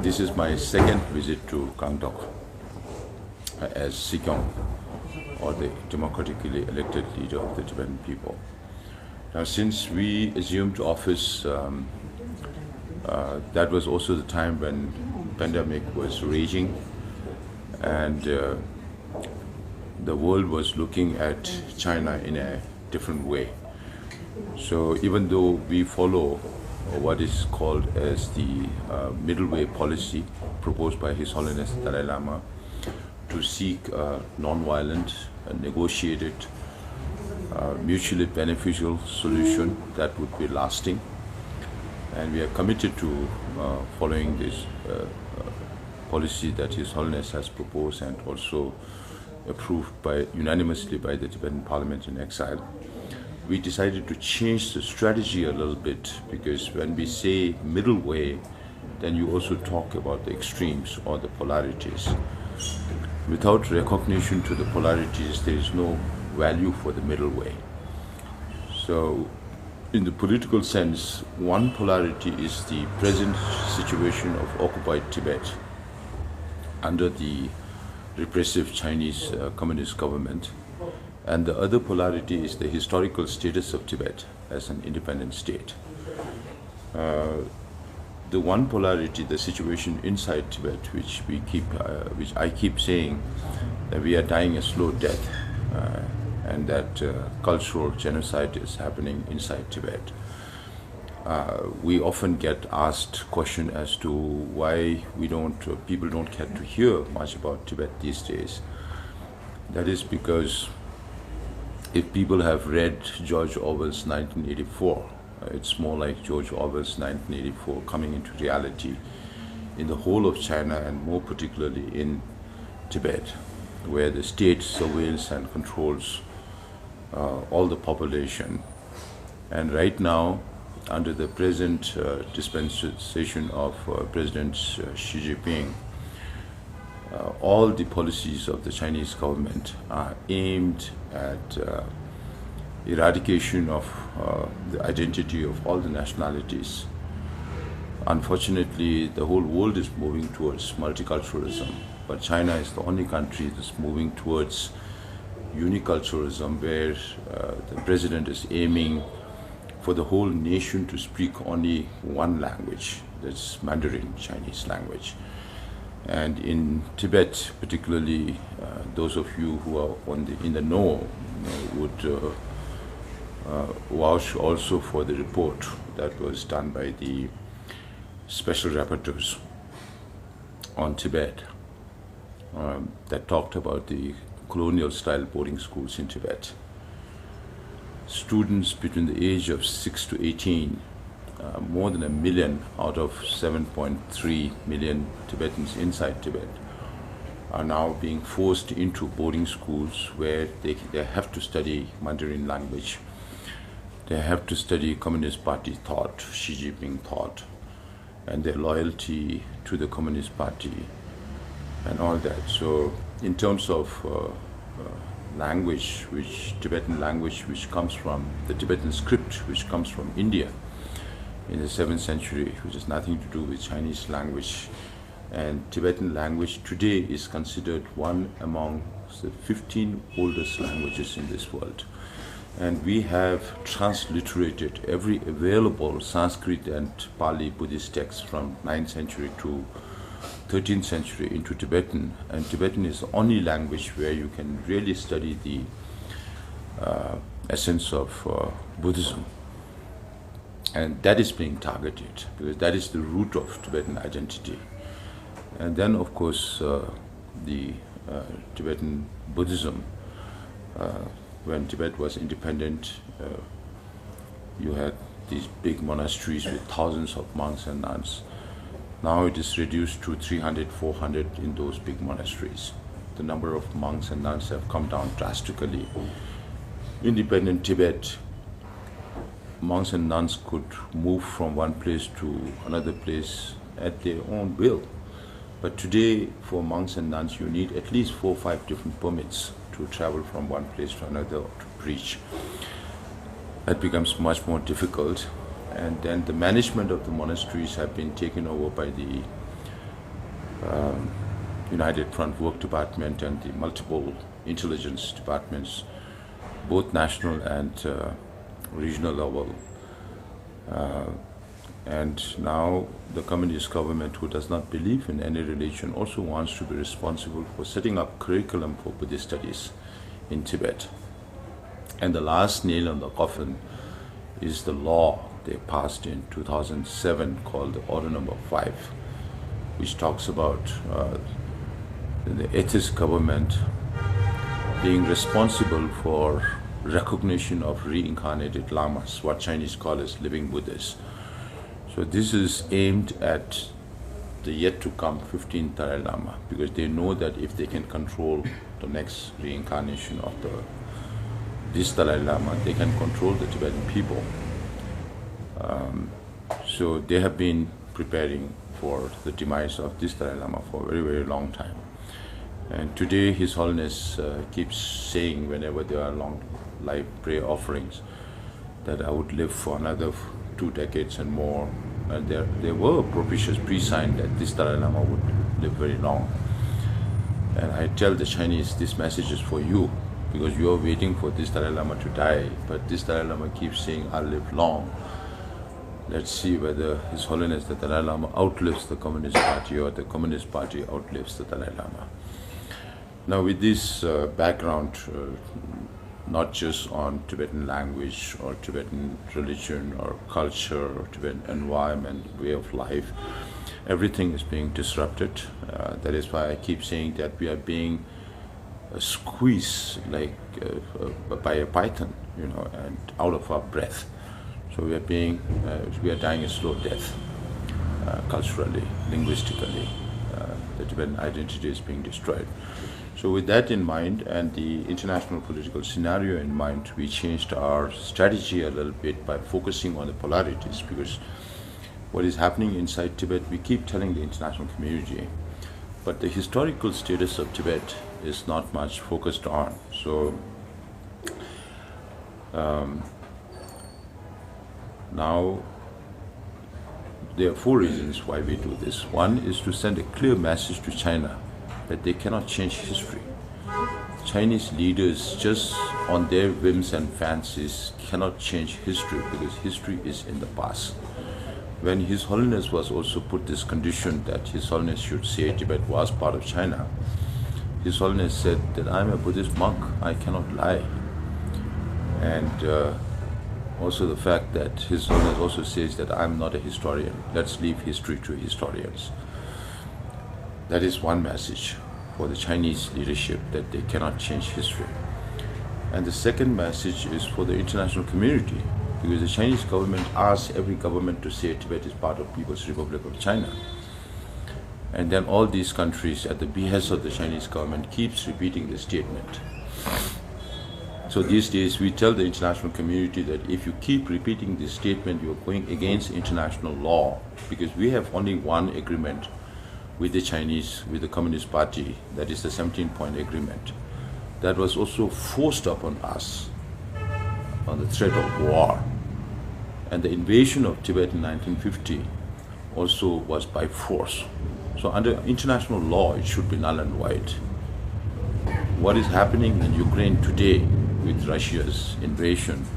This is my second visit to Gangtok as Syikong, or the democratically elected leader of the Tibetan people. Now, since we assumed office, that was also the time when pandemic was raging, and the world was looking at China in a different way. So even though we follow what is called as the middle way policy proposed by His Holiness Dalai Lama to seek a non-violent, negotiated, mutually beneficial solution that would be lasting, and we are committed to following this policy that His Holiness has proposed and also approved unanimously by the Tibetan Parliament in exile. We decided to change the strategy a little bit, because when we say middle way, then you also talk about the extremes or the polarities. Without recognition to the polarities, there is no value for the middle way. So in the political sense, one polarity is the present situation of occupied Tibet under the repressive Chinese communist government. And the other polarity is the historical status of Tibet as an independent state. The one polarity, the situation inside Tibet, which I keep saying that we are dying a slow death, and that cultural genocide is happening inside Tibet. We often get asked question as to why people don't get to hear much about Tibet these days. That is because if people have read George Orwell's 1984, it's more like George Orwell's 1984 coming into reality in the whole of China, and more particularly in Tibet, where the state surveils and controls all the population. And right now, under the present dispensation of President Xi Jinping, all the policies of the Chinese government are aimed at eradication of the identity of all the nationalities. Unfortunately, the whole world is moving towards multiculturalism, but China is the only country that's moving towards uniculturalism, where the president is aiming for the whole nation to speak only one language, that's Mandarin Chinese language. And in Tibet, particularly, those of you who are in the know, would vouch also for the report that was done by the special rapporteurs on Tibet that talked about the colonial-style boarding schools in Tibet. Students between the age of 6 to 18, more than 1 million out of 7.3 million Tibetans inside Tibet, are now being forced into boarding schools where they have to study Mandarin language. They have to study Communist Party thought, Xi Jinping thought, and their loyalty to the Communist Party and all that. So in terms of language, Tibetan language, which comes from the Tibetan script, which comes from India in the 7th century, which has nothing to do with Chinese language. And Tibetan language today is considered one among the 15 oldest languages in this world. And we have transliterated every available Sanskrit and Pali Buddhist text from 9th century to 13th century into Tibetan. And Tibetan is the only language where you can really study the essence of Buddhism. And that is being targeted, because that is the root of Tibetan identity. And then, of course, the Tibetan Buddhism, when Tibet was independent, you had these big monasteries with thousands of monks and nuns. Now it is reduced to 300, 400 in those big monasteries. The number of monks and nuns have come down drastically. Independent Tibet, monks and nuns could move from one place to another place at their own will. But today, for monks and nuns, you need at least 4 or 5 different permits to travel from one place to another to preach. That becomes much more difficult. And then the management of the monasteries have been taken over by the United Front Work Department and the multiple intelligence departments, both national and regional level. And now the communist government, who does not believe in any religion, also wants to be responsible for setting up curriculum for Buddhist studies in Tibet. And the last nail on the coffin is the law they passed in 2007 called the Order Number 5, which talks about the atheist government being responsible for recognition of reincarnated lamas, what Chinese call as living Buddhas. So this is aimed at the yet to come 15th Dalai Lama, because they know that if they can control the next reincarnation of this Dalai Lama, they can control the Tibetan people. So they have been preparing for the demise of this Dalai Lama for a very, very long time. And today His Holiness keeps saying, whenever there are long life prayer offerings, that I would live for another 2 decades and more. And there were propitious pre-signs that this Dalai Lama would live very long. And I tell the Chinese, this message is for you, because you are waiting for this Dalai Lama to die, but this Dalai Lama keeps saying, I'll live long. Let's see whether His Holiness the Dalai Lama outlives the Communist Party or the Communist Party outlives the Dalai Lama. Now with this background, not just on Tibetan language or Tibetan religion or culture or Tibetan environment, way of life, everything is being disrupted. That is why I keep saying that we are being squeezed like by a python, and out of our breath. So we are dying a slow death, culturally, linguistically. The Tibetan identity is being destroyed. So with that in mind and the international political scenario in mind, we changed our strategy a little bit by focusing on the polarities, because what is happening inside Tibet, we keep telling the international community, but the historical status of Tibet is not much focused on. So now there are 4 reasons why we do this. One is to send a clear message to China that they cannot change history. Chinese leaders, just on their whims and fancies, cannot change history, because history is in the past. When His Holiness was also put this condition that His Holiness should say Tibet was part of China, His Holiness said that I'm a Buddhist monk, I cannot lie. And also the fact that His Holiness also says that I'm not a historian, let's leave history to historians. That is one message for the Chinese leadership, that they cannot change history. And the second message is for the international community, because the Chinese government asks every government to say Tibet is part of People's Republic of China. And then all these countries, at the behest of the Chinese government, keeps repeating the statement. So these days we tell the international community that if you keep repeating this statement, you are going against international law, because we have only one agreement with the Chinese, with the Communist Party, that is the 17-point agreement. That was also forced upon us on the threat of war. And the invasion of Tibet in 1950 also was by force. So under international law, it should be null and void. What is happening in Ukraine today with Russia's invasion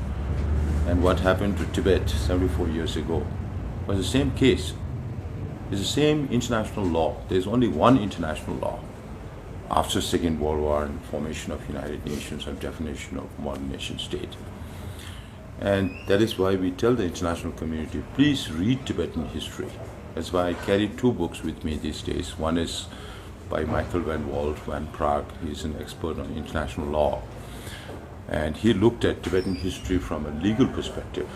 and what happened to Tibet 74 years ago was the same case. It's the same international law. There's only one international law after Second World War and formation of United Nations and definition of modern nation state. And that is why we tell the international community, please read Tibetan history. That's why I carry 2 books with me these days. One is by Michael van Walt van Praag. He's an expert on international law. And he looked at Tibetan history from a legal perspective.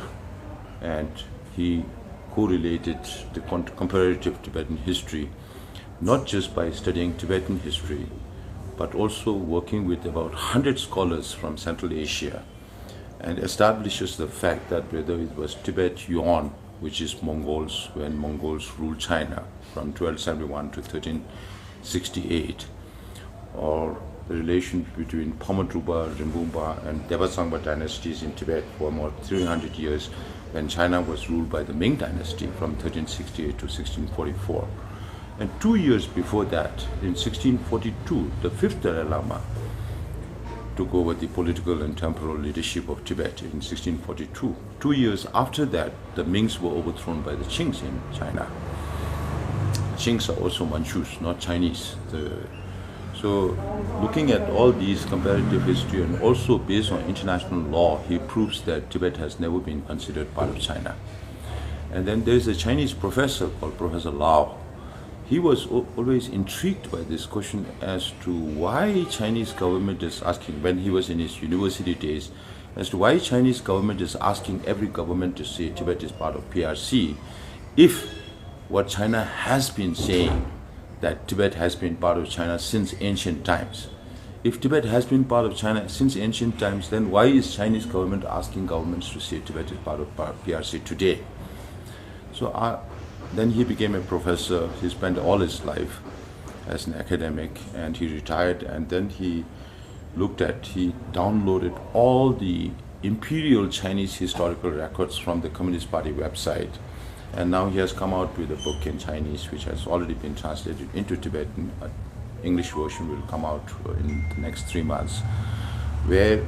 And he correlated the comparative Tibetan history, not just by studying Tibetan history, but also working with about 100 scholars from Central Asia, and establishes the fact that whether it was Tibet Yuan, which is Mongols, when Mongols ruled China from 1271 to 1368, or the relations between Pomodruba, Rinpoche, and Devasangpa dynasties in Tibet for more than 300 years, when China was ruled by the Ming dynasty from 1368 to 1644. And 2 years before that, in 1642, the fifth Dalai Lama took over the political and temporal leadership of Tibet in 1642. 2 years after that, the Mings were overthrown by the Qings in China. Qings are also Manchus, not Chinese. So looking at all these comparative history and also based on international law, he proves that Tibet has never been considered part of China. And then there's a Chinese professor called Professor Lau. He was always intrigued by this question as to why Chinese government is asking, when he was in his university days, as to why Chinese government is asking every government to say Tibet is part of PRC, if what China has been saying, that Tibet has been part of China since ancient times. If Tibet has been part of China since ancient times, then why is Chinese government asking governments to say Tibet is part of PRC today? So then he became a professor. He spent all his life as an academic, and he retired, and then he downloaded all the imperial Chinese historical records from the Communist Party website. And now he has come out with a book in Chinese, which has already been translated into Tibetan. An English version will come out in the next 3 months, where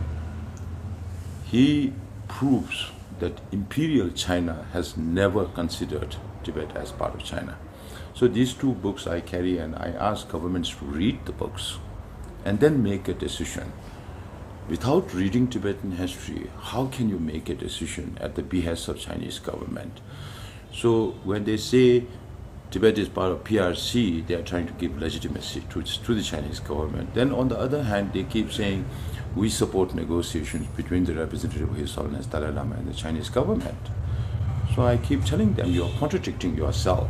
he proves that imperial China has never considered Tibet as part of China. So these two books I carry, and I ask governments to read the books and then make a decision. Without reading Tibetan history, how can you make a decision at the behest of Chinese government? So when they say Tibet is part of PRC, they are trying to give legitimacy to the Chinese government. Then on the other hand, they keep saying, we support negotiations between the representative of His Holiness Dalai Lama and the Chinese government. So I keep telling them, you are contradicting yourself.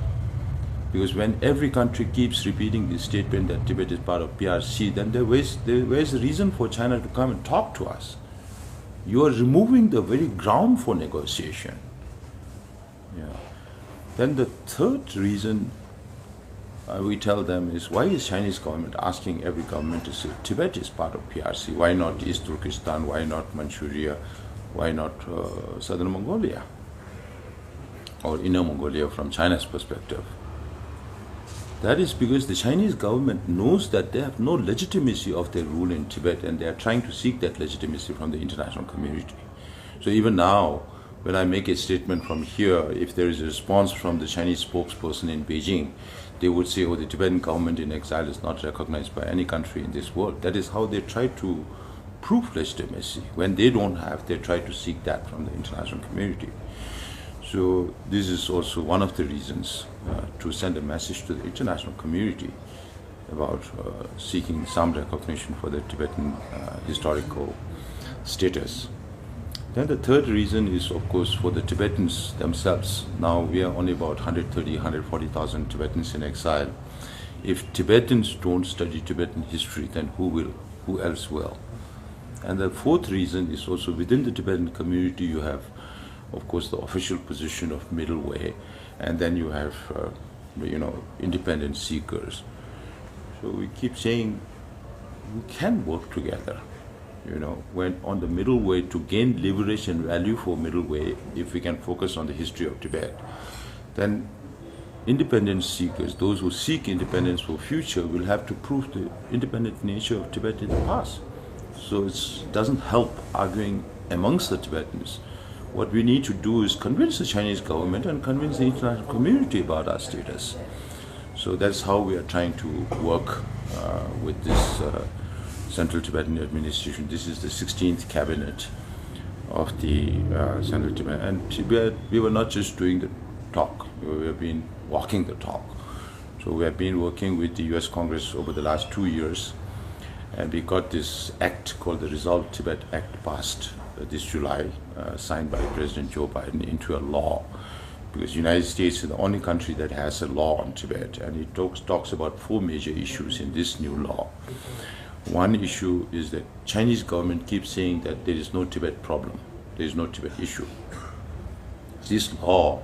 Because when every country keeps repeating this statement that Tibet is part of PRC, then where's the reason for China to come and talk to us? You are removing the very ground for negotiation. Yeah. Then the third reason we tell them is, why is Chinese government asking every government to say Tibet is part of PRC? Why not East Turkestan? Why not Manchuria? Why not Southern Mongolia? Or Inner Mongolia from China's perspective? That is because the Chinese government knows that they have no legitimacy of their rule in Tibet, and they are trying to seek that legitimacy from the international community. So even now, when I make a statement from here, if there is a response from the Chinese spokesperson in Beijing, they would say, oh, the Tibetan government in exile is not recognized by any country in this world. That is how they try to prove legitimacy. When they don't have, they try to seek that from the international community. So this is also one of the reasons to send a message to the international community about seeking some recognition for the Tibetan historical status. Then the third reason is, of course, for the Tibetans themselves. Now we are only about 130,000, 140,000 Tibetans in exile. If Tibetans don't study Tibetan history, then who will? Who else will? And the fourth reason is also within the Tibetan community, you have, of course, the official position of middle way, and then you have, independent seekers. So we keep saying we can work together. When on the middle way, to gain liberation value for middle way, if we can focus on the history of Tibet, then independent seekers, those who seek independence for future, will have to prove the independent nature of Tibet in the past. So it doesn't help arguing amongst the Tibetans. What we need to do is convince the Chinese government and convince the international community about our status. So that's how we are trying to work with this Central Tibetan Administration. This is the 16th cabinet of the Central Tibet. And Tibet, we were not just doing the talk, we have been walking the talk. So we have been working with the US Congress over the last 2 years, and we got this act called the Resolve Tibet Act passed this July, signed by President Joe Biden into a law, because the United States is the only country that has a law on Tibet, and it talks about 4 major issues in this new law. One issue is that Chinese government keeps saying that there is no Tibet problem, there is no Tibet issue. This law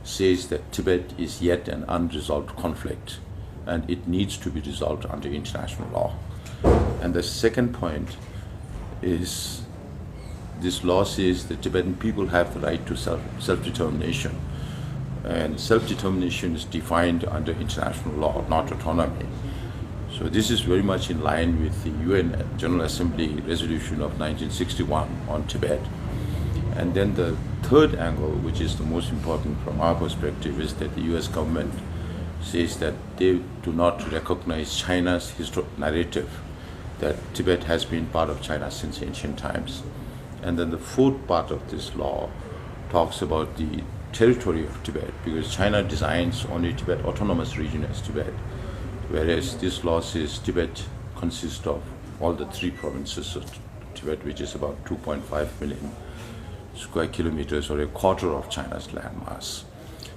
says that Tibet is yet an unresolved conflict, and it needs to be resolved under international law. And the second point is, this law says the Tibetan people have the right to self-determination. and self-determination is defined under international law, not autonomy. So this is very much in line with the UN General Assembly resolution of 1961 on Tibet. And then the third angle, which is the most important from our perspective, is that the US government says that they do not recognize China's narrative that Tibet has been part of China since ancient times. And then the fourth part of this law talks about the territory of Tibet, because China designs only Tibet autonomous region as Tibet, whereas this law says Tibet consists of all the 3 provinces of Tibet, which is about 2.5 million square kilometers, or a quarter of China's landmass.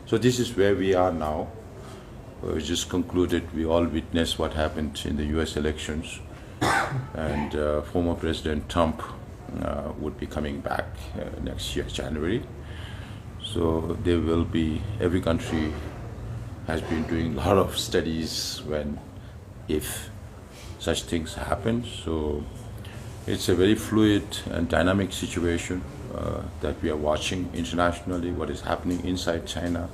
So this is where we are now. We just concluded, we all witnessed what happened in the US elections, and former President Trump would be coming back next year, January. So there will be, every country has been doing a lot of studies if such things happen. So it's a very fluid and dynamic situation that we are watching internationally, what is happening inside China.